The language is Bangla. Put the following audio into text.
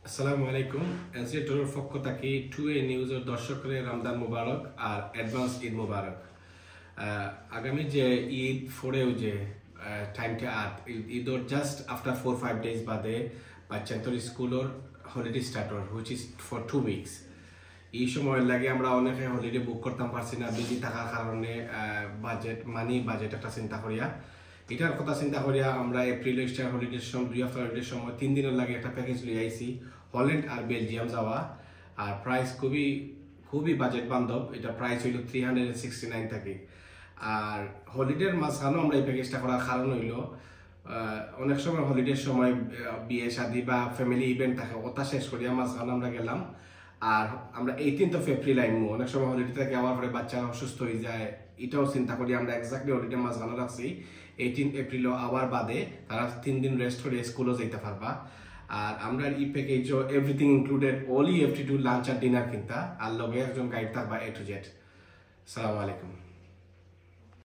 আসসালামু আলাইকুম। এনসিএ টোর পক্ষ থেকে 2A নিউজের দর্শকদের রমজান মুবারক আর অ্যাডভান্স ঈদ মুবারক। আগামী যে ঈদ ফোরেও যে টাইমটা ঈদর জাস্ট আফটার 4-5 ডেজ বাদে বাচ্চান্তর স্কুলের holiday starts which is for 2 weeks. এই সময় লাগে আমরা অনেকে হলিডে বুক করতাম পারছি না, বিজি থাকার কারণে বাজেট একটা চিন্তা করিয়া এটার কথা চিন্তা করিয়া আমরা এপ্রিল স্টার হলিডের সময় 2 হপ্তাহ হলিডের সময় 3 দিনের লাগে একটা প্যাকেজ লিয়ে আইছি হল্যান্ড আর বেলজিয়াম যাওয়া। আর প্রাইস খুবই বাজেট বান্ধব। এটা প্রাইস হইল 369 থাকে। আর হলিডের মাঝখানেও আমরা এই প্যাকেজটা করার কারণ হইল অনেক সময় হলিডের সময় বিয়ে শাদী বা ফ্যামিলি ইভেন্ট থাকে, ওটা শেষ করিয়া মাঝখানে আমরা গেলাম। আর আমরা 18 এপ্রিল আইমু, অনেক সময় হলিডে থেকে আবার পরে বাচ্চা অসুস্থ হয়ে যায়, এটাও চিন্তা করি আমরা এক্স্যাক্টলি হলিডে মাঝখানে রাখছি 18 এপ্রিলও আবার বাদে তারা 3 দিন রেস্ট করে স্কুলও যেতে পারবা। আর আমরা এই প্যাকেজও everything included, all you have to do lunch আর ডিনার কিনতা, আর লগে একজন গাইড থাকবা A to Z। আসসালামু আলাইকুম।